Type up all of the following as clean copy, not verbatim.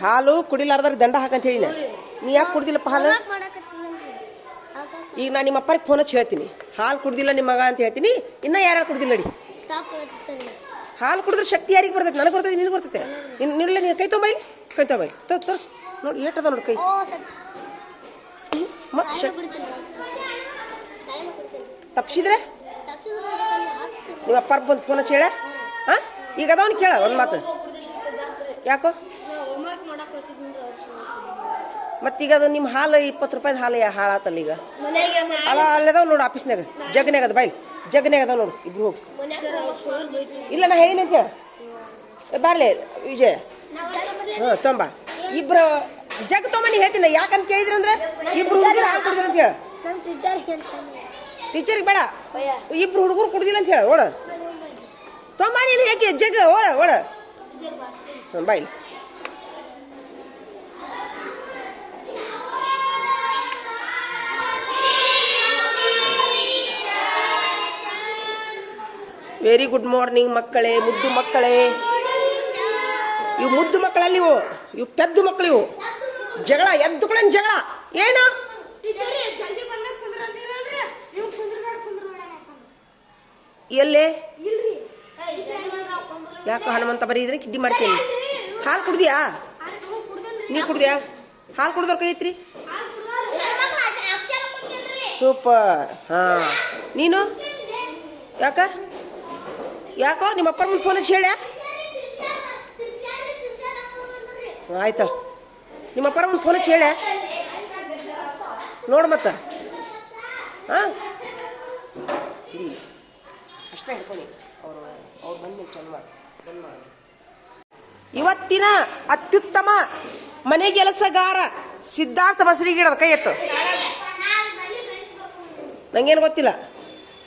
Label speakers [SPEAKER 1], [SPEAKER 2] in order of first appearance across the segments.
[SPEAKER 1] ಹಾಲು ಕುಡಿಲಾರ್ದಾರ ದಂಡ ಹಾಕಂತ ಹೇಳಿ ನೀ ಯಾಕೆ ಕುಡ್ದಿಲ್ಲಪ್ಪ ಹಾಲು? ಈಗ ನಾನು ನಿಮ್ಮ ಅಪ್ಪರಿಗೆ ಫೋನ್ ಹಚ್ಚಿ ಹೇಳ್ತೀನಿ, ಹಾಲು ಕುಡ್ದಿಲ್ಲ ನಿಮ್ಮ ಮಗ ಅಂತ ಹೇಳ್ತೀನಿ. ಇನ್ನ ಯಾರು ಕುಡ್ದಿಲ್ಲ ನಡಿ. ಹಾಲು ಕುಡಿದ್ರೆ ಶಕ್ತಿ ಯಾರಿಗೆ ಬರ್ತೈತೆ? ನನಗೆ ಬರ್ತೈತೆ, ನಿನಗೆ ಬರ್ತೈತೆ. ನಿಲ್ಲ ನೀನು ಕೈ ತೊಂಬೈ, ಕೈ ತೊಂಬೈ ತೋರ್ಸು ನೋಡಿ ಏಟದ ನೋಡಿ ಕೈ. ಮತ್ತೆ ತಪ್ಸಿದ್ರೆ ನಿಮ್ಮ ಅಪ್ಪಾರ ಬಂದು ಫೋನ್ ಹಚ್ಚಿ ಹೇಳ. ಹಾಂ ಈಗ ಅದವನು ಕೇಳ ಒಂದು ಮಾತು. ಯಾಕೋ ಮತ್ತೀಗ ಅದು ನಿಮ್ಮ ಹಾಲು 20 ರೂಪಾಯಿದ ಹಾಲು ಹಾಳಾತಲ್ಲ ಈಗ. ಅಲ್ಲ ಅಲ್ಲದಾವ ನೋಡು ಆಫೀಸ್ನಾಗ ಜಗ್ನಾಗ ಅದ ಬಾಯ್ ಜಗ್ನಾಗ ಅದಾವ ನೋಡು. ಇಬ್ರು ಹೋಗಿ ಇಲ್ಲ ನಾ ಹೇಳಿನಿ ಅಂತ ಹೇಳ. ಬಾರ್ಲೆ ವಿಜಯ ಹಾಂ ತೊಂಬ ಇಬ್ರು ಜಗ್ ತೊಂಬನಿ ಹೇಳ್ತೀನಿ. ಯಾಕಂತ ಕೇಳಿದ್ರಂದ್ರೆ ಇಬ್ರು ಹುಡುಗರು ಹಾಲು ಕುಡಿದ್ರು ಅಂತ ಹೇಳ. ಟೀಚರಿಗೆ ಬೇಡ, ಇಬ್ರು ಹುಡುಗರು ಕುಡ್ದಿಲ್ಲ ಅಂತ ಹೇಳ. ಓಡ ತೊಂಬ ನೀನು ಯಾಕೆ ಜಗ್ ಓಡ ಓಡ ಹಾಂ ಬಾಯ್ಲಿ. ವೆರಿ ಗುಡ್ ಮಾರ್ನಿಂಗ್ ಮಕ್ಕಳೇ, ಮುದ್ದು ಮಕ್ಕಳೇ. ಇವು ಮುದ್ದು ಮಕ್ಕಳಲ್ಲಿ ಇವು ಪೆದ್ದು ಮಕ್ಕಳು. ಇವು ಜಗಳ ಎದ್ದುಗಳೇನು ಜಗಳ ಏನು? ಎಲ್ಲೇ ಯಾಕೋ ಹನುಮಂತ ಬರೀದ್ರೆ ಕಿಡ್ಡಿ ಮಾಡ್ತೀನಿ. ಹಾಲು ಕುಡ್ದಿಯಾ? ನೀ ಕುಡ್ದಿಯಾ? ಹಾಲು ಕುಡ್ದವ್ರ ಕೈ ಐತ್ರಿ. ಸೂಪರ್. ಹಾಂ ನೀನು ಯಾಕ ಯಾಕೋ ನಿಮ್ಮ ಅಪ್ಪರ ಮುಂದೆ ಫೋನ್ ಹಚ್ಚಿ ಹೇಳ್ಯಾ? ಆಯ್ತ ನಿಮ್ಮ ಅಪ್ಪರ ಮುಂದೆ ಫೋನ್ ಹಚ್ಚಿ ಹೇಳ್ಯಾ? ನೋಡು ಮತ್ತೆ ಹಾಂ ಅಷ್ಟೇ ಹಿಡ್ಕೊಂಡು ಅವ್ರು ಬಂದ್ಮೇಲೆ ಚಂದ ಮಾಡಿ. ಇವತ್ತಿನ ಅತ್ಯುತ್ತಮ ಮನೆಗೆಲಸಗಾರ ಸಿದ್ಧಾರ್ಥ ಬಸರಿಗಿಡದ ಕೈ ಎತ್ತು. ನಂಗೇನು ಗೊತ್ತಿಲ್ಲ.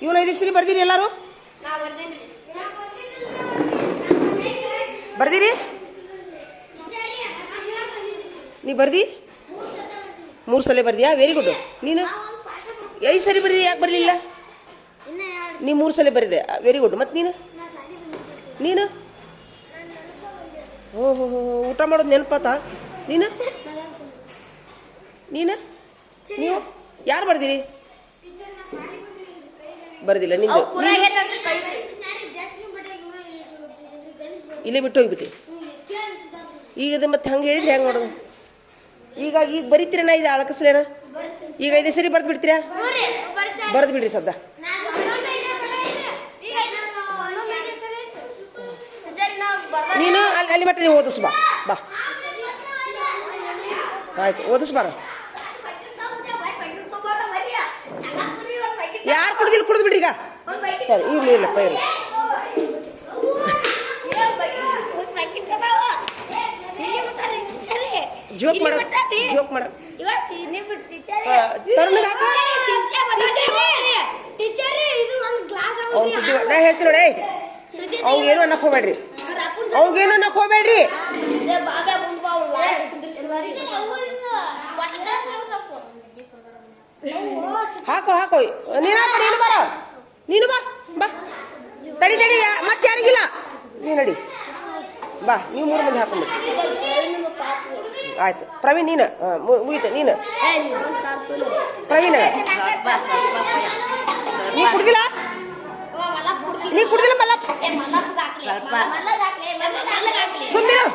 [SPEAKER 1] ಇವನ 5 ಹೆಸರು ಬರ್ದಿರಿ ಎಲ್ಲರೂ? ಬರ್ದಿರಿ? ನೀ ಬರ್ದಿ? 3 ಸಲ ಬರ್ದಿಯಾ? Very good. ನೀನು 5 ಸರಿ ಬರ್ದಿ, ಯಾಕೆ ಬರಲಿಲ್ಲ? ನೀ 3 ಸಲ ಬರಿದೆ, ವೆರಿ ಗುಡ್. ಮತ್ತು ನೀನು ಓಹೋ ಊಟ ಮಾಡೋದು ನೆನಪಾತ? ನೀನು ನೀವು ಯಾರು ಬರ್ದಿರಿ? ಬರ್ದಿಲ್ಲ. ನಿಂದು ಇಲ್ಲೇ ಬಿಟ್ಟು ಹೋಗ್ಬಿಟ್ಟು ಈಗ ಅದು ಮತ್ತೆ ಹಂಗೆ ಹೇಳಿದ್ರೆ ಹೆಂಗೆ ಮಾಡೋದು? ಈಗ ಬರೀತೀರಣ್ಣ, ಇದು ಅಳಕಸ್ಲೇನ? ಈಗ 5 ಸರಿ ಬರ್ದು ಬಿಡ್ತೀರಾ? ಬರ್ದು ಬಿಡ್ರಿ ಸದ್ದ. ನೀನು ಅಲ್ಲಿ ಮಟ್ಟ ನೀವು ಓದಿಸ್ ಬಾ. ಬಾ ಆಯ್ತು, ಓದಿಸ್ ಬಾರ. ಯಾರು ಕುಡ್ದಿಲ್ಲ ಕುಡ್ದು ಬಿಡ್ರಿ ಈಗ. ಸರಿ ಇರ್ಲಿ ಇಲ್ಲಪ್ಪ ಇರ್ಲಿ. ಜೋಕ್ ಮಾಡ ಜೋಕ್ ಮಾಡ ತರುಣಿಗೆ ಹಾಕ. ನಾ ಹೇಳ್ತೀನಿ ನೋಡಿ, ಅವಂಗೇನು ಅನ್ನಕ್ಕೆ ಹೋಗ್ಬೇಡ್ರಿ, ಅವಂಗೇನು ಅನ್ನಕ್ಕೆ ಹೋಗ್ಬೇಡ್ರಿ. ಹಾಕೋ ಹಾಕೋ ನೀನು ಬರ, ನೀನು ಬಾ ಬಾ. ತಡಿ ತಡಿ ಮತ್ತೆ ಯಾರಿಗಿಲ್ಲ, ನೀನು ನಡಿ ಬಾ. ನೀವು 3 ಮಂದಿ ಹಾಕೊಂಡ್ಬಿಡಿ. ಆಯ್ತು ಪ್ರವೀಣ್ ನೀನು ಮುಗಿತು. ನೀನು ಪ್ರವೀಣ್ ನೀ ಕುಡ್ದಿಲ್ಲ? ನೀ ಕುಡ್ದಿಲ್ಲ ಮಲ್ಲಪ್ಪ? ಸುಮ್ಮಿರು,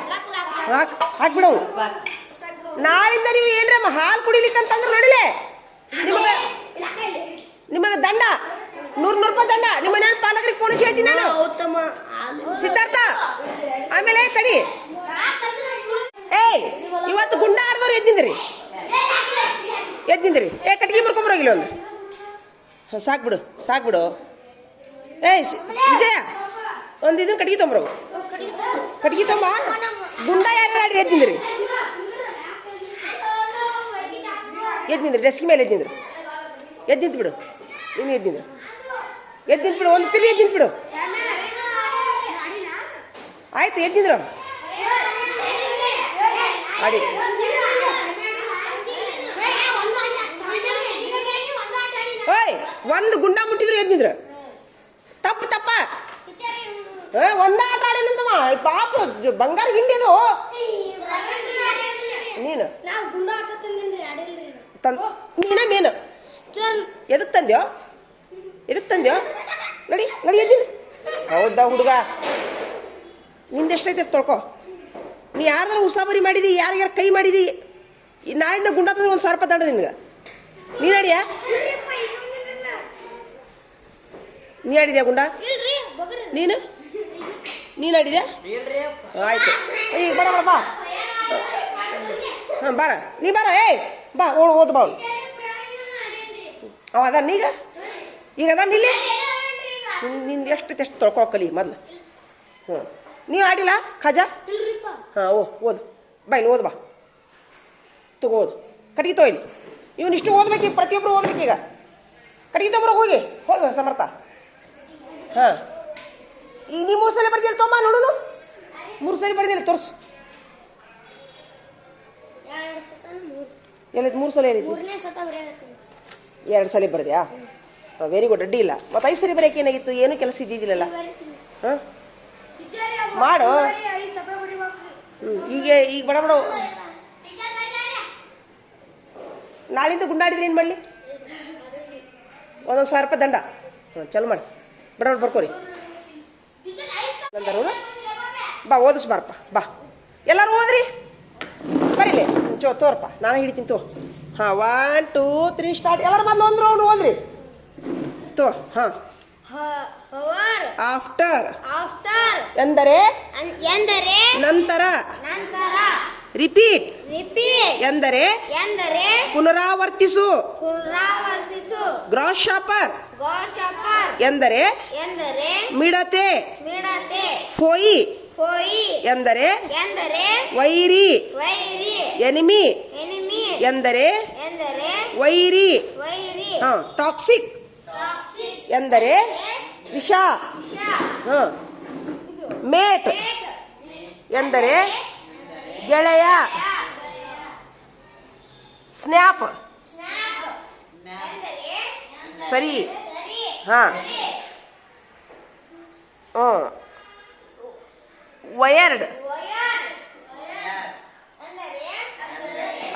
[SPEAKER 1] ಹಾಕ್ಬಿಡು. ನಾಳಿಂದ ನೀವು ಏನ್ರ ಹಾಲು ಕುಡಿಲಿಕ್ಕಂತಂದ್ರೆ ನೋಡಿಲೆ ನಿಮಗೆ ದಂಡ 100 ರೂಪಾಯಿ ದಂಡ. ನಿಮ್ಮ ಮನೆ ಪಾಲಕರಿಗೆ ಫೋನ್ ಹಚ್ಚಿ ಹೇಳ್ತೀನಿ ನಾನು. ಸಿದ್ಧಾರ್ಥ ಆಮೇಲೆ ತಡಿ. ಇವತ್ತು ಗುಂಡ ಆಡ್ದವ್ರು ಎದ್ದಿಂದ್ರಿ ಕಟ್ಗೆ ಬರ್ಕೊಂಬರೋಗಿಲ್ಲ ಒಂದು. ಸಾಕ್ಬಿಡು ಸಾಕ್ಬಿಡು. ವಿಜಯ ಒಂದು ಇದನ್ನ ಕಟ್ಗೆ ತೊಂಬರೋ, ಕಟ್ಗೆ ತೊಂಬ. ಗುಂಡ ಯಾರು ಆಡ್ರಿ ಎದ್ದಿಂದ್ರಿ ಡೆಸ್ಕ್ ಮೇಲೆ ಎದ್ದಿಂತು ಬಿಡು. ನೀನು ಎದ್ದಿಂತು ಬಿಡು, ಒಂದು ಪಿರಿ ಎದ್ದಿಂತು ಬಿಡು. ಆಯ್ತು ಎದ್ದಿದ್ರು ಆಡಿ. ಓಯ್ ಒಂದು ಗುಂಡ ಮುಟ್ಟಿದ್ರು ಎದ್ದಿದ್ರು. ತಪ್ಪ ಒಂದ ಆಟ ಆಡೇನಂತವ ಪಾಪ ಬಂಗಾರ ಗಿಂಡಿ ಅದು ನೀನು ನೀನ ಮೀನು ಎದಕ್ ತಂದ್ಯೋ ನಡಿ ಎದ್ದಿ ಹೌದಾ ಹುಡುಗ ನಿಂದೆಷ್ಟೈತೆ ತೊಳ್ಕೊ ನೀ ಯಾರ್ದಾರ ಉಸಾಬರಿ ಮಾಡಿದಿ ಯಾರ್ಯಾರ ಕೈ ಮಾಡಿದಿ ನಾಳಿಂದ ಗುಂಡ ತಂದ್ರೆ 1,000 ರೂಪಾಯಿ ದಂಡ ನಿನ್ಗೆ ನೀ ನಡಿಯಾ ನೀ ಆಡಿದ್ಯಾ ಗುಂಡ ನೀನು ಆಡಿದ್ಯಾ ಆಯ್ತು ಈಗ ಬರ ಬಾ ಹಾಂ ಬಾರ ನೀ ಬಾರ ಬಾ ಓದು ಬಾ ಅವ ಅದ ಈಗ ಅದ ನಿಲ್ಲಿ ನಿಂದು ಎಷ್ಟು ತೊಳ್ಕೊಕಲಿ ಮೊದ್ಲು ನೀವು ಆಡಿಲ್ಲ ಖಜಾ ಹಾಂ ಓದು ಬಾ ಇಲ್ಲಿ ಓದು ಬಾ ತಗೋ ಓದು ಕಟ್ಗೆ ತೋ ಇಲ್ಲಿ ಇವನಿಷ್ಟು ಓದ್ಬೇಕು ಪ್ರತಿಯೊಬ್ಬರು ಓದ್ಬೇಕೀಗ ಕಟ್ಗೆ ತೊಗೊಂಬರ ಹೋಗಿ ಸಮರ್ಥ ಹಾಂ ಈಗ ನೀ 3 ಸಲ ಬರ್ದಿಲ್ಲ ತೊಂಬ ನೋಡು 3 ಸಲ ಬರ್ದಿಲ್ಲ ತೋರ್ಸು ಎಲ್ಲೈತಿ 3 ಸಲ ಏನೈತಿ 2 ಸಲ ಬರ್ದ್ಯಾ ವೆರಿ ಗುಡ್ ಅಡ್ಡಿ ಇಲ್ಲ ಮತ್ತು 5 ಸರಿ ಬರೆಯಕ್ಕೆ ಏನಾಗಿತ್ತು ಏನೂ ಕೆಲಸ ಇದ್ದಿದ್ದಿಲ್ಲಲ್ಲ ಹಾಂ ಮಾಡು ಈಗ ಬಡ ನಾಳಿಂದ ಗುಂಡಾಡಿದ್ರೆ ಏನು ಮಾಡಲಿ 1,000 ರೂಪಾಯಿ ದಂಡ ಚಲೋ ಮಾಡಿ ಬಡ ಬರ್ಕೋರಿ ನಂದರು ಬಾ ಓದಿಸ್ ಬಾರಪ್ಪ ಬಾ ಎಲ್ಲರೂ ಓದ್ರಿ ಬರೀಲಿ ತೋರಪ್ಪ ನಾನು ಹಿಡಿತೀನಿ ತೋ ಹಾಂ 1 2 3 ಸ್ಟಾರ್ಟ್ ಎಲ್ಲರೂ ಮೊದಲು ಒಂದು ರೌಂಡ್ ಓದ್ರಿ ತೋ ಹಾಂ ಆಫ್ಟರ್ ಎಂದರೆ ನಂತರ ರಿಪೀಟ್ ಎಂದರೆ ಪುನರಾವರ್ತಿಸು ಗ್ರಾಸ್ ಶಾಪರ್ ಎಂದರೆ ಮಿಡತೆ ಫೋಯಿ ಎಂದರೆ ವೈರಿ ಎನಿಮಿ ಎಂದರೆ ವೈರಿ ಹಾಂ ಟಾಕ್ಸಿಕ್ ಎಂದರೆ ವಿಷ ಹಾಂ ಮೇಟ್ ಎಂದರೆ ಗೆಳೆಯ ಸ್ನ್ಯಾಪ್ ಸರಿ ಹಾಂ ವಯರ್ಡ್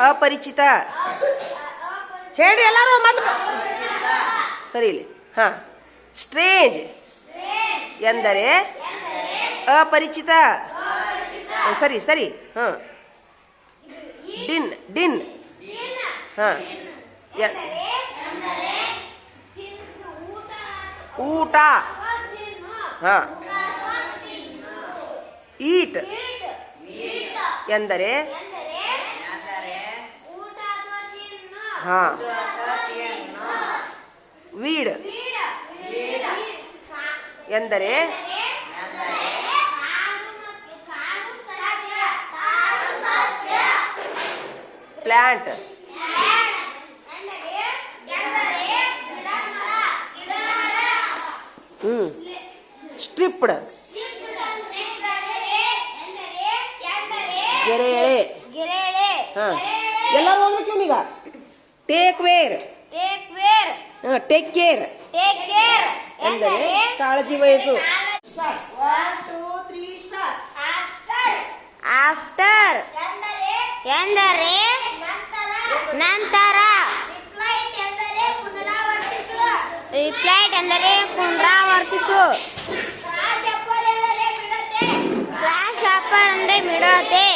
[SPEAKER 1] ಅಪರಿಚಿತ ಹೇಳಿ ಎಲ್ಲರೂ ಮೊದಲು ಸರಿ ಇಲ್ಲಿ ಹಾಂ ಸ್ಟ್ರೇಂಜ್ ಎಂದರೆ ಅಪರಿಚಿತ ಸರಿ ಹಾಂ ಡಿನ್ ಹಾಂ ಊಟ ಹಾಂ ಈಟ್ ಎಂದರೆ ಹಾಂ ವೀಡ್ ಎಂದರೆ ಪ್ಲಾಂಟ್ ಸ್ಟ್ರಿಪ್ಡ್ ಗೆರೆಳೆ ಹಾಂ ಎಲ್ಲರೂ ಹೋಗ್ಬೇಕು ಇವನೀಗ ಟೇಕ್ ಕೇರ್ ಎಂದರೆ ಕಾಳಜಿ ವಹಿಸು
[SPEAKER 2] ಆಫ್ಟರ್ ಎಂದರೆ ನಂತರ ರಿಪ್ಲೈಟ್ ಎಂದರೆ ಪುನರಾವರ್ತಿಸು ಗ್ರಾಸ್ ಶಾಪರ್ ಅಂದರೆ ಮಿಡತೆ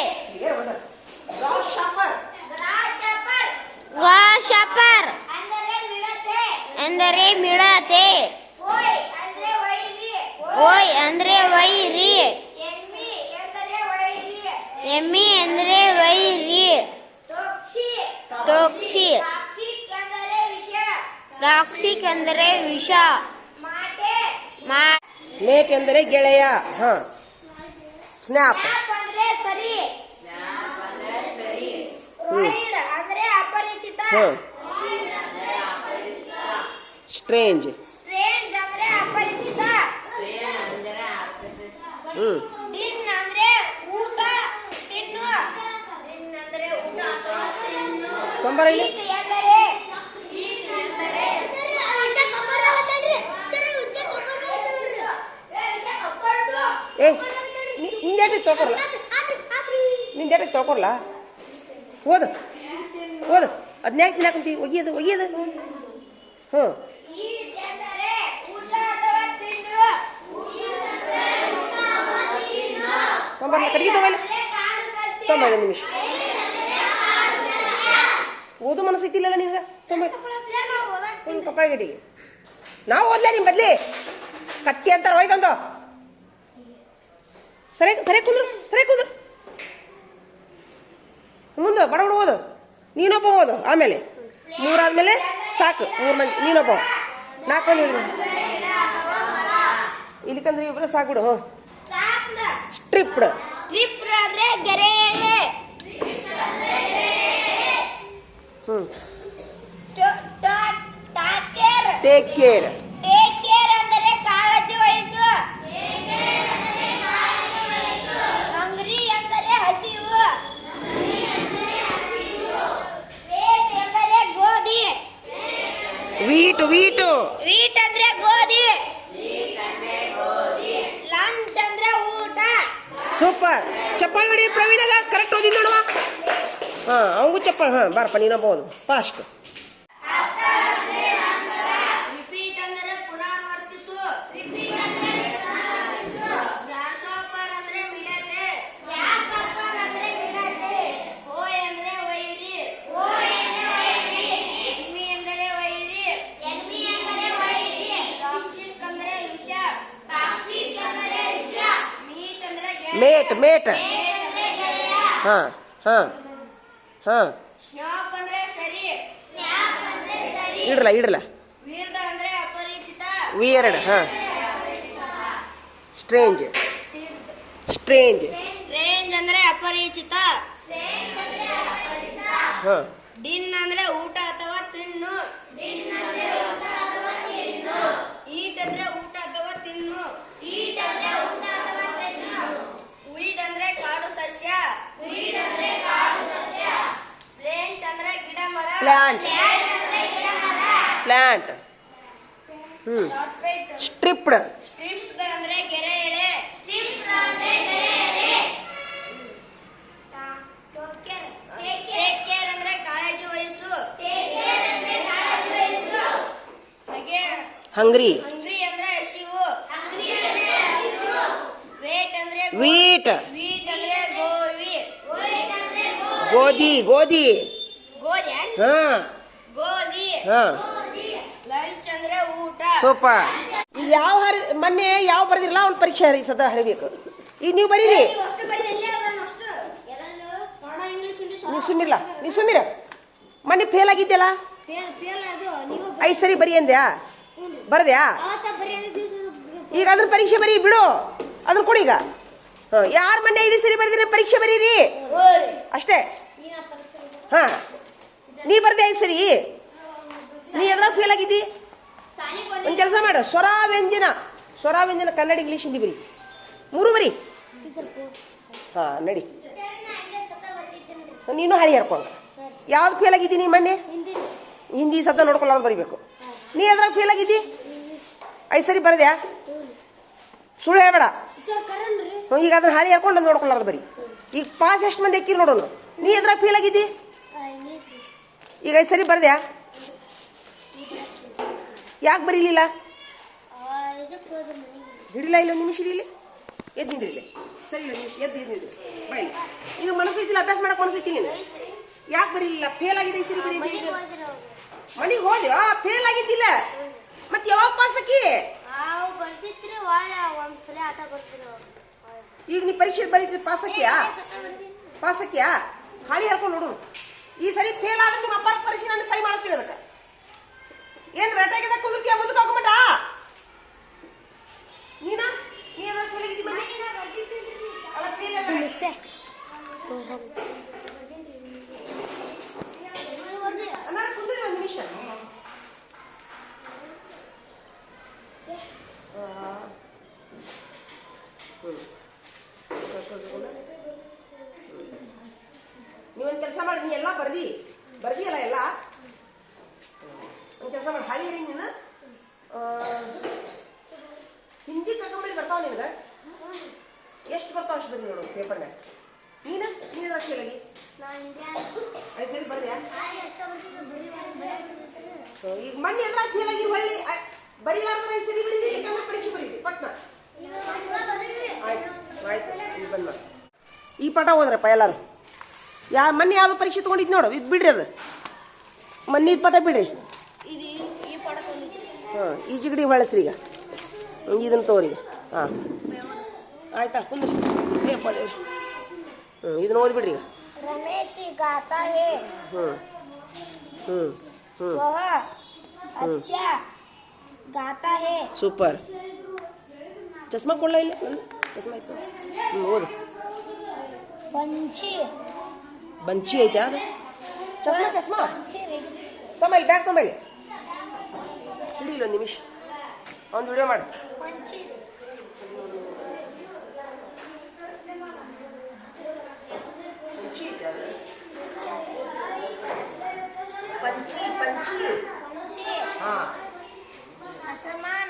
[SPEAKER 2] ಗ್ರಾಸ್ ಶಾಪರ್ ಎಂದರೆ ಮಿಡತೆ ಓಯ್ ಅಂದರೆ ವೈರಿ ಎಮ್ಮಿ ಅಂದರೆ ವೈರಿ ಟಾಕ್ಸಿಕ್ ಅಂದರೆ ವಿಷ
[SPEAKER 1] ಮೇಟ್ ಎಂದರೆ ಗೆಳೆಯ ಹಾಂ ಸ್ನ್ಯಾಪ್ ಹಾಂ ಸ್ಟ್ರೇಂಜ್
[SPEAKER 2] ಅಂದ್ರೆ ಅಪರಿಚಿತ ಡಿನ್ ಅಂದ್ರೆ ಊಟ ತಿನ್ನು ಡಿನ್ ಅಂದ್ರೆ ಊಟ ಅಥವಾ ತಿನ್ನು
[SPEAKER 1] ತೊಂಬರಲಿ ಏ ನಿಂದೇಟಿ ತೊಗೊಲ್ಲ ನಿಂದೇಟಿ ತೊಗೊಲ್ಲ ಓದು ಓದು ಅದನ್ಯಾಕೆ ತಿನ್ನಾಕಂತಿ ಒಗಿಯೋದು ಒಗಿಯೋದು ಹ್ಞೂ
[SPEAKER 2] ಈಟ್ ಎಂದರೆ ಊಟ ಅಥವಾ ತಿನ್ನು.
[SPEAKER 1] ತೊಂಬರ್ಲ ಕಡೆಗೆ ತೊಗೊಲ್ಲ
[SPEAKER 2] ಕಾಡು ಸಸ್ಯ.
[SPEAKER 1] ತೊಂಬೈದು ನಿಮಿಷ ಓದು ಮನಸ್ಸು ಐತಿಲ್ಲಲ್ಲ ನಿನ್ಗೆ ತೊಂಬೈ ಕಪ್ಪಾಳ ಗಟ್ಟಿಗೆ ನಾವು ಓದ್ಲೇ ನಿಮ್ಮ ಬದ್ಲಿ ಕತ್ತಿ ಅಂತಾರೆ ಹೋಯ್ತಂದು ಸರಿ ಸರಿ ಕುಂದ್ರು ಮುಂದೆ ಬಡ ಬಡ ಓದು ನೀನೊಬ್ಬ ಓದು ಆಮೇಲೆ ಮೂರಾದ್ಮೇಲೆ ಸಾಕು 3 ಮಂದಿ ನೀನೊಬ್ಬ 4 ಮಂದಿ ಓದಿ ಇಲ್ಲಿಕಂದ್ರೆ ಇಬ್ಬರು ಸಾಕು ಬಿಡು ಹ್ಞೂ ಸ್ಟ್ರಿಪ್ಡ್
[SPEAKER 2] ಸ್ಟ್ರಿಪ್ ಅಂದ್ರೆ ಗೆರೆ ಎಳೆ.
[SPEAKER 1] ಹ್ಞೂ
[SPEAKER 2] take care.
[SPEAKER 1] Take care
[SPEAKER 2] take care ಅಂದರೆ ಕಾಳಜಿ ವಹಿಸು. ಹಂಗ್ರಿ ಅಂದರೆ ಹಸಿವು. ವೇಟ್ ಎಂದರೆ ಗೋಧಿ.
[SPEAKER 1] ವೀಟು
[SPEAKER 2] ವೀಟ್ ಅಂದ್ರೆ ಗೋಧಿ. ಲಂಚ್ ಅಂದ್ರೆ ಊಟ.
[SPEAKER 1] ಸೂಪರ್ ಚಪ್ಪಾಳೆ ಹೊಡಿ ಪ್ರವೀಣಗ ಕರೆಕ್ಟ್ ಓದಿ ನೋಡುವ ಹಾಂ ಅವಂಗೂ ಚಪ್ಪಾಳೆ ಹಾಂ ಬಾರಪ್ಪ ನೀನೊಬ್ಬ ಓದು ಫಾಸ್ಟ್
[SPEAKER 2] ರಿಪೀಟ್ ಅಂದರೆ ಪುನರಾವರ್ತಿಸು. ಗ್ರಾಸ್ಹೋಪರ್ ಅಂದ್ರೆ ಮಿಡತೆ. ಹೋಯ್ ಅಂದ್ರೆ ವೈರಿ. ಎನ್ಮಿ ಅಂದರೆ ವೈರಿ. ಟಾಕ್ಸಿಕ್ ಅಂದ್ರೆ ವಿಷ. ಮೀಟ್ ಅಂದ್ರೆ
[SPEAKER 1] ಮೇಟ್ ಹಾಂ ಹಾಂ ಹಾಂ
[SPEAKER 2] ಸ್ನ್ಯಾಪ್ ಅಂದ್ರೆ ಸರಿ.
[SPEAKER 1] ಇಡಲ್ಲ
[SPEAKER 2] ವೀರ್ಡ್ ಅಂದ್ರೆ ಅಪರಿಚಿತ.
[SPEAKER 1] ವಿಯರ್ಡ್ ಹಾಂ ಸ್ಟ್ರೇಂಜ್
[SPEAKER 2] ಸ್ಟ್ರೇಂಜ್ ಅಂದ್ರೆ ಅಪರಿಚಿತ.
[SPEAKER 1] ಹಾಂ
[SPEAKER 2] ಡಿನ್ ಅಂದ್ರೆ ಊಟ ಅಥವಾ ತಿನ್ನು. ಈಟ್ ಅಂದ್ರೆ ಊಟ ಅಥವಾ ತಿನ್ನು. ವೀಡ್ ಅಂದ್ರೆ ಕಾಡು ಸಸ್ಯ. ಪ್ಲಾಂಟ್ ಅಂದ್ರೆ ಗಿಡ ಮರ.
[SPEAKER 1] ಪ್ಲಾಂಟ್ ಹ್ಞೂ ಸ್ಟ್ರಿಪ್ಡ್
[SPEAKER 2] ಸ್ಟ್ರಿಪ್ ಅಂದ್ರೆ ಗೆರೆ ಎಳೆ. ಟೇಕ್ ಕೇರ್ ಅಂದ್ರೆ ಕಾಳಜಿ ವಹಿಸು. ಹಾಗೆ
[SPEAKER 1] ಹಂಗ್ರಿ
[SPEAKER 2] ಹಂಗ್ರಿ ಅಂದ್ರೆ ಹಸಿವು. ವೇಟ್ ಅಂದ್ರೆ
[SPEAKER 1] ವೀಟ್
[SPEAKER 2] ವೀಟ್ ಅಂದ್ರೆ ಗೋಧಿ.
[SPEAKER 1] ಗೋಧಿ
[SPEAKER 2] ಗೋಧಿ
[SPEAKER 1] ಹಾಂ
[SPEAKER 2] ಗೋಧಿ.
[SPEAKER 1] ಹಾಂ
[SPEAKER 2] ಲಂಚ್ ಅಂದ್ರೆ ಊಟ.
[SPEAKER 1] ಸೂಪರ್ ಈಗ ಯಾವ ಮೊನ್ನೆ ಯಾವ ಬರ್ದಿರಲ್ಲ ಅವ್ನ ಪರೀಕ್ಷೆ ಸದಾ ಹರಿಬೇಕು ಈಗ ನೀವು ಬರೀರಿ ನೀ ಸುಮ್ಮಿರ ಮೊನ್ನೆ ಫೇಲ್ ಆಗಿದ್ಯಲ್ಲ 5 ಸರಿ ಬರಿ ಅಂದ್ಯಾ ಬರ್ದ್ಯಾ ಈಗ ಅದ್ರ ಪರೀಕ್ಷೆ ಬರೀ ಬಿಡು ಅದ್ರ ಕೊಡಿ ಈಗ ಹಾಂ ಯಾರು ಮೊನ್ನೆ 5 ಸರಿ ಬರ್ದಿರ ಪರೀಕ್ಷೆ ಬರೀರಿ ಅಷ್ಟೇ ಹಾಂ ನೀ ಬರ್ದೆ 5 ಸರಿ ನೀ ಎದ್ರಾಗ ಫೇಲ್ ಆಗಿದ್ದಿ ಒಂದು ಕೆಲಸ ಮಾಡು ಸ್ವರ ವ್ಯಂಜನ ಕನ್ನಡ ಇಂಗ್ಲೀಷ್ ಹಿಂದಿ ಬರಿ 3 ಬರಿ ಹಾಂ ನಡಿ ನೀನು ಹಾಳಿ ಹರ್ಕೊಂಡು ಯಾವ್ದು ಫೇಲ್ ಆಗಿದ್ದಿ ನೀನು ಮೊನ್ನೆ ಹಿಂದಿ ಸತ ನೋಡ್ಕೊಳ್ಳೋದು ಬರಿಬೇಕು ನೀ ಎದ್ರಾಗ ಫೇಲ್ ಆಗಿದ್ದಿ 5 ಸರಿ ಬರ್ದ್ಯಾ ಸುಳ್ಳು ಹೇಳ್ಬೇಡ ಈಗ ಅದನ್ನ ಹಾಳಿ ಹರ್ಕೊಂಡು ಅದು ನೋಡ್ಕೊಳ್ಳೋದು ಬರಿ ಈಗ ಪಾಸ್ ಎಷ್ಟು ಮಂದಿ ಹಾಕಿರಿ ನೋಡೋಣ ನೀ ಎದ್ರಾಗ ಫೇಲ್ ಆಗಿದ್ದಿ ಈಗ 5 ಸರಿ ಬರ್ದ್ಯಾ ಯಾಕೆ ಬರೀಲಿಲ್ಲ ಹಿಡಿಲ್ಲ ಇಲ್ಲ ನಿಮಿಷ ಹಿಡಿಲಿ ಎದ್ದು ನಿಂದ್ರಿಲ್ಲ ಸರಿ ಇಲ್ಲ ಎದ್ದು ನಿಂದ್ರಿ ಬಾಯಿ ಈಗ ಮನಸ್ಸೈತಿಲ್ಲ ಅಭ್ಯಾಸ ಮಾಡಕ್ಕೆ ಮನಸ್ಸೈತಿ ನೀನು ಯಾಕೆ ಬರೀಲಿಲ್ಲ ಫೇಲ್ ಆಗಿದೆ ಈ ಸರಿ ಬರೀ ಮನೆಗೆ ಹೋದ್ಯೋ ಫೇಲ್ ಆಗಿದ್ದಿಲ್ಲ ಮತ್ತೆ ಯಾವಾಗ ಪಾಸ್ ಹಾಕಿ ಈಗ ನೀ ಪರೀಕ್ಷೆ ಬರೀತೀರಿ ಪಾಸ್ ಹಾಕಿಯಾ ಹಾಳಿ ಹರ್ಕೊಂಡು ನೋಡು ಈ ಸರಿ ಫೇಲ್ ಆದ್ರೆ ನಿಮ್ಮ ಅಪ್ಪ ಪರೀಕ್ಷೆ ನಾನು ಸಹಿ ಮಾಡಿಸ್ತೀನಿ ಅದಕ್ಕೆ ಏನು ರಟಾಗಿದ ಕುದುರ್ತೀಯ ಮುಂದಕ್ಕೆ ಹೋಗ್ಬಿಟ್ಟ ನೀನಾ ನೀ ಅದ್ರ ಫೇಲ್ ಆಗಿದ್ದಿ ಮನೆ ಅಲ್ಲ ಫೇಲ್ ಅನ್ನಾರ ಕುಂದ್ರಿ ಒಂದು ನಿಮಿಷ ನೀವೊಂದು ಕೆಲಸ ಮಾಡಿ ನೀ ಎಲ್ಲ ಬರ್ದಿಯಲ್ಲ ಎಲ್ಲ ಒಂದು ಕೆಲಸ ಮಾಡಿ ಹಾಳಿ ನೀನು ಹಿಂದಿ ಕರ್ಕೊಂಬಳಿ ಬರ್ತಾವ ನಿನಗೆ ಎಷ್ಟು ಬರ್ತಾವ ಅಷ್ಟು ಬರೀ ನೋಡು ಪೇಪರ್ನಾಗ. ನೀನು ಅಷ್ಟೇಲಾಗಿ ಐದು ಸರಿ ಬರ್ದ್ಯಾ? ಈಗ ಮೊನ್ನೆ ಎಲ್ಲ ಕೇಳಾಗಿ ಹೊಳ್ಳಿ ಬರೀಲಾರ್ದ್ರೆ ಐದು ಸರಿ ಬರೀರಿ, ಯಾಕಂದ್ರೆ ಪರೀಕ್ಷೆ ಬರೀರಿ ಪಟ್ನ. ಆಯ್ತು ಈಗ ಬಂದ್ ಮಾಡಿ ಈ ಪಾಠ ಹೋದ್ರಪ್ಪ ಎಲ್ಲರೂ. ಮೊನ್ನೆ ಯಾವ್ದು ಪರೀಕ್ಷೆ ತೊಗೊಂಡಿದ್ದು ನೋಡು, ಇದು ಬಿಡ್ರಿ, ಅದು ಮೊನ್ನೆ ಇದು ಪಾಠ ಬಿಡ್ರಿ. ಹಾಂ ಈ ಜಿಗಡಿ ಹೊಳಸ್ರಿ ಈಗ, ಇದನ್ನು ತಗೋರಿ ಈಗ. ಹಾಂ ಆಯ್ತಾ ಕುಂದ್ರಿ. ಏಪ್ಪ ದೇವ್ರಿ. ಇದನ್ನ ಓದ್ಬಿಡ್ರಿ ಈಗ.
[SPEAKER 2] रमेश गाता है वह अच्छा गाता है.
[SPEAKER 1] ಸೂಪರ್. ಚಸ್ಮಾ ಕೊಡ್ಲ ಇಲ್ಲ, ಚಸ್ಮಾ ಇತ್ತು. ಓದು.
[SPEAKER 2] पंछी
[SPEAKER 1] ಬಂಚಿ ಐತೆ ಅದು ಚಸ್ಮಾ ತೊಂಬಲ್ಲಿ ಬ್ಯಾಗ್ ತೊಂಬಲ್ಲಿ ಹಿಡಿಯಿಲ್ಲ ಒಂದು ನಿಮಿಷ, ಒಂದು ವಿಡಿಯೋ ಮಾಡಿ.
[SPEAKER 2] पंछी
[SPEAKER 1] पंछी हाँ.
[SPEAKER 2] आसमान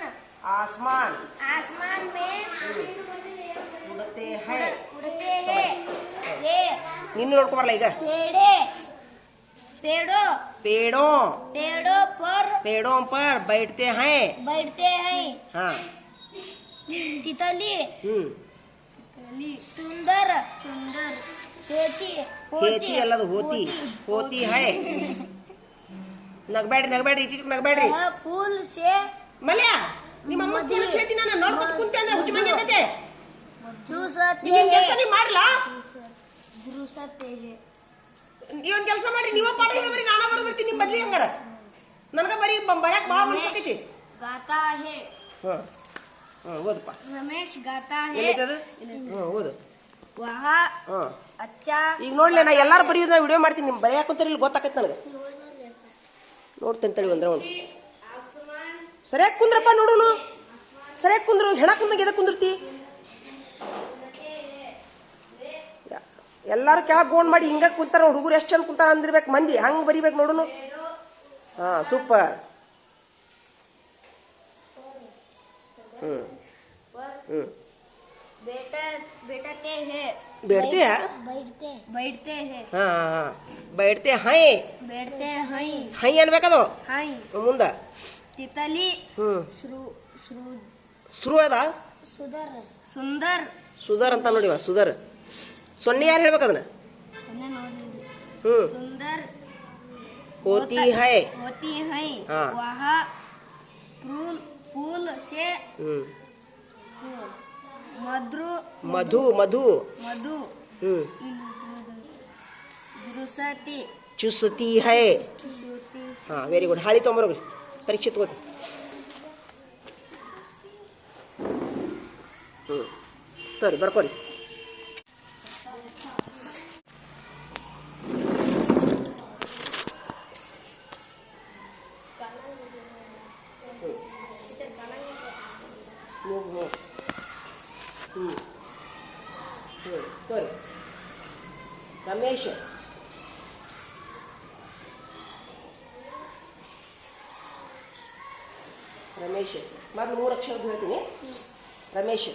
[SPEAKER 1] आसमान
[SPEAKER 2] में
[SPEAKER 1] उड़ते हैं.
[SPEAKER 2] ये
[SPEAKER 1] ನೀನು ನೋಡ್ಕೊ ಬರಲ್ಲ ಈಗ. पेड़ों पर बैठते हैं. हाँ.
[SPEAKER 2] तितली सुंदर
[SPEAKER 1] खेती ಅಲ್ಲದು होती है. ನಗಬೇಡ್ರಿ ಇಟ್ಟಿಟ್ಟು ನಗಬೇಡ್ರಿ.
[SPEAKER 2] फूल से
[SPEAKER 1] ಮಲ್ಯ ನಿಮ್ಮ ಅಮ್ಮ ಫೋನ್ ಹಚ್ಚಿ ನಾನು ನೋಡ್ಕೊತ ಕುಂತೆ ಅಂದ್ರೆ ಹುಚ್ಚ ಮಂಗಿ ಅಂತೈತೆ.
[SPEAKER 2] चूसते
[SPEAKER 1] ನೀನ್ ಕೆಲಸ ನೀ ಮಾಡ್ಲಾ?
[SPEAKER 2] हैं.
[SPEAKER 1] ನೀವೊಂದು ಕೆಲಸ ಮಾಡ್ರಿ, ನೀವ ಪಾಠ ಹೇಳ್ಬರಿ, ನಾನ ಬರ್ಬಿಡ್ತೀನಿ ನಿಮ್ಮ ಬದ್ಲಿ. ಹಂಗಾರ ನನಗ ಬರೀ ಬರ್ಯಾಕ ಭಾಳ ಮನ್ಸಾಕೈತಿ.
[SPEAKER 2] गाता है.
[SPEAKER 1] ಓದಪ್ಪ.
[SPEAKER 2] रमेश गाता है.
[SPEAKER 1] ಎಲ್ಲಿದ್ದದು? ಓದು.
[SPEAKER 2] वह
[SPEAKER 1] ಹಾಂ
[SPEAKER 2] अच्छा.
[SPEAKER 1] ಈಗ ನೋಡ್ಲಿ, ನಾ ಎಲ್ಲಾರು ಬರೆಯೋದನ್ನ ವಿಡಿಯೋ ಮಾಡ್ತೀನಿ, ನಿಮ್ ಬರೆಯಾಕ ಕುಂತಾರ ಇಲ್ಲಿ ಗೊತ್ತಾಕೈತಿ ನನಗೆ. ನೋಡ್ತೇನೆ ತಳಿ ಅಂದ್ರೆ ಅವನು ಸರಿಯಾಗಿ ಕುಂದ್ರಪ್ಪ, ನೋಡೋನು ಸರಿಯಾಗಿ ಕುಂದ್ರು. ಹೆಣ ಕುಂದಾಗ ಎದಕ್ಕೆ ಕುಂದಿರ್ತಿ? ಎಲ್ಲಾರು ಕೆಳಗೆ ಗೋಣ್ ಮಾಡಿ ಹಿಂಗ ಕುಂತಾರ. ಹುಡುಗರು ಎಷ್ಟು ಚಂದ ಕುಂತಾರ ಅಂದಿರ್ಬೇಕು ಮಂದಿ, ಹಂಗೆ ಬರಿಬೇಕು ನೋಡೋನು. ಹಾ ಸೂಪರ್.
[SPEAKER 2] बैठते हैं.
[SPEAKER 1] बैठते हैं. ಹಾ ಹಾ बैठते हैं. ಹೈ ಅನ್ಬೇಕದು. ಮುಂದ
[SPEAKER 2] तितली
[SPEAKER 1] ಶುರು ಅದ.
[SPEAKER 2] सुंदर
[SPEAKER 1] ಸುಧರ್ ಅಂತ ನೋಡಿವ, ಸುಧರ್. ಸೊನ್ನೆ ಯಾರು ಹೇಳ್ಬೇಕು ಅದನ್ನ?
[SPEAKER 2] सुंदर
[SPEAKER 1] होती है. हाँ.
[SPEAKER 2] वह फूल से
[SPEAKER 1] मधु चुसती है. हाँ ವೆರಿ ಗುಡ್. ಹಾಳಿ ತೊಗೊಂಬರೋಗ್ರಿ, ಪರೀಕ್ಷೆ ತಗೋತಿ. ಸರಿ ಬರ್ಕೋರಿ. ಸರಿ. ರಮೇಶ್ ಮೊದಲು 3 ಅಕ್ಷರದ್ದು ಹೇಳ್ತೀನಿ. ರಮೇಶ್